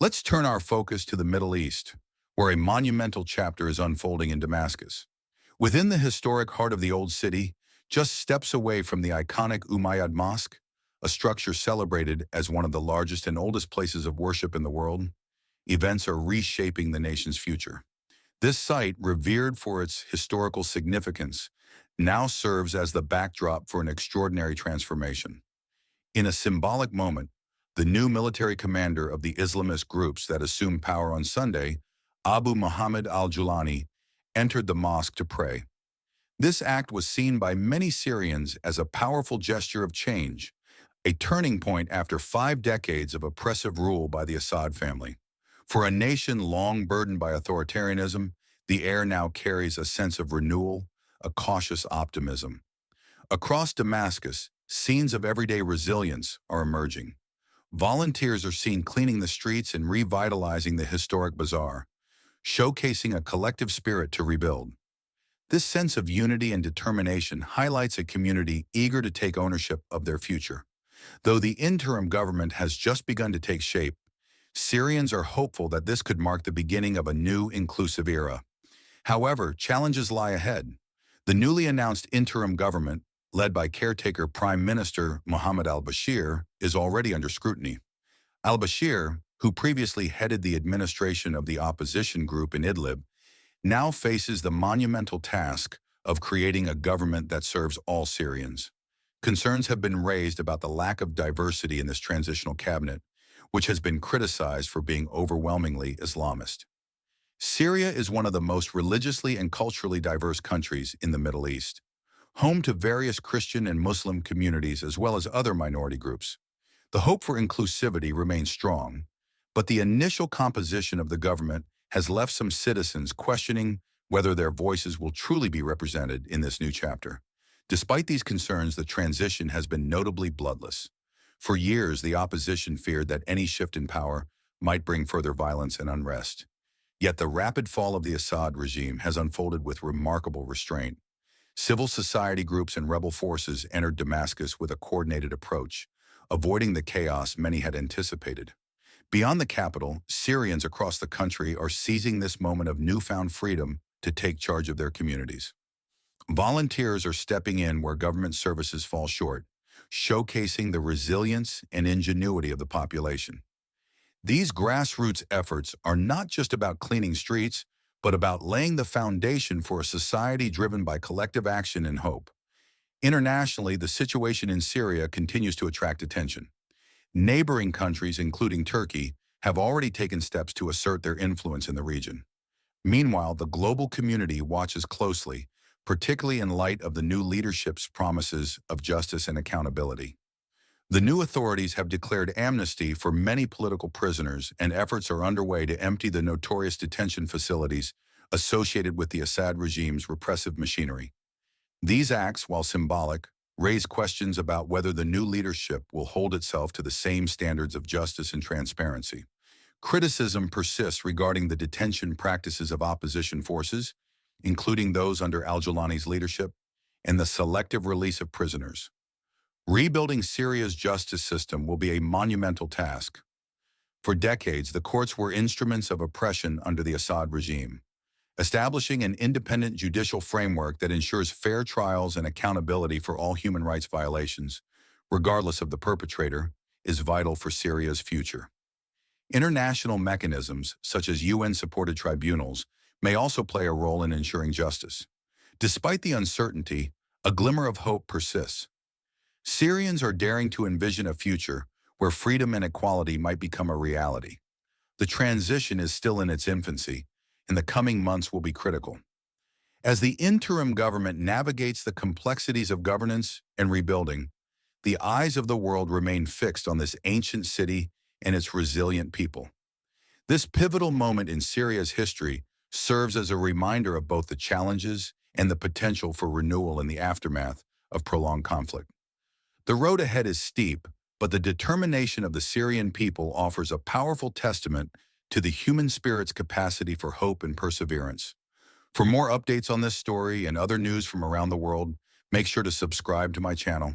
Let's turn our focus to the Middle East, where a monumental chapter is unfolding in Damascus. Within the historic heart of the Old City, just steps away from the iconic Umayyad Mosque, a structure celebrated as one of the largest and oldest places of worship in the world, events are reshaping the nation's future. This site, revered for its historical significance, now serves as the backdrop for an extraordinary transformation. In a symbolic moment, the new military commander of the Islamist groups that assumed power on Sunday, Abu Muhammad al-Julani, entered the mosque to pray. This act was seen by many Syrians as a powerful gesture of change, a turning point after 5 decades of oppressive rule by the Assad family. For a nation long burdened by authoritarianism, the air now carries a sense of renewal, a cautious optimism. Across Damascus, scenes of everyday resilience are emerging. Volunteers are seen cleaning the streets and revitalizing the historic bazaar, showcasing a collective spirit to rebuild. This sense of unity and determination highlights a community eager to take ownership of their future. Though the interim government has just begun to take shape, Syrians are hopeful that this could mark the beginning of a new, inclusive era. However, challenges lie ahead. The newly announced interim government, led by caretaker Prime Minister Mohammed al-Bashir, is already under scrutiny. Al-Bashir, who previously headed the administration of the opposition group in Idlib, now faces the monumental task of creating a government that serves all Syrians. Concerns have been raised about the lack of diversity in this transitional cabinet, which has been criticized for being overwhelmingly Islamist. Syria is one of the most religiously and culturally diverse countries in the Middle East, home to various Christian and Muslim communities as well as other minority groups. The hope for inclusivity remains strong, but the initial composition of the government has left some citizens questioning whether their voices will truly be represented in this new chapter. Despite these concerns, the transition has been notably bloodless. For years, the opposition feared that any shift in power might bring further violence and unrest. Yet the rapid fall of the Assad regime has unfolded with remarkable restraint. Civil society groups and rebel forces entered Damascus with a coordinated approach, avoiding the chaos many had anticipated. Beyond the capital, Syrians across the country are seizing this moment of newfound freedom to take charge of their communities. Volunteers are stepping in where government services fall short, showcasing the resilience and ingenuity of the population. These grassroots efforts are not just about cleaning streets, but about laying the foundation for a society driven by collective action and hope. Internationally, the situation in Syria continues to attract attention. Neighboring countries, including Turkey, have already taken steps to assert their influence in the region. Meanwhile, the global community watches closely, particularly in light of the new leadership's promises of justice and accountability. The new authorities have declared amnesty for many political prisoners, and efforts are underway to empty the notorious detention facilities associated with the Assad regime's repressive machinery. These acts, while symbolic, raise questions about whether the new leadership will hold itself to the same standards of justice and transparency. Criticism persists regarding the detention practices of opposition forces, including those under al-Julani's leadership, and the selective release of prisoners. Rebuilding Syria's justice system will be a monumental task. For decades, the courts were instruments of oppression under the Assad regime. Establishing an independent judicial framework that ensures fair trials and accountability for all human rights violations, regardless of the perpetrator, is vital for Syria's future. International mechanisms, such as UN-supported tribunals, may also play a role in ensuring justice. Despite the uncertainty, a glimmer of hope persists. Syrians are daring to envision a future where freedom and equality might become a reality. The transition is still in its infancy, and the coming months will be critical. As the interim government navigates the complexities of governance and rebuilding, the eyes of the world remain fixed on this ancient city and its resilient people. This pivotal moment in Syria's history serves as a reminder of both the challenges and the potential for renewal in the aftermath of prolonged conflict. The road ahead is steep, but the determination of the Syrian people offers a powerful testament to the human spirit's capacity for hope and perseverance. For more updates on this story and other news from around the world, make sure to subscribe to my channel.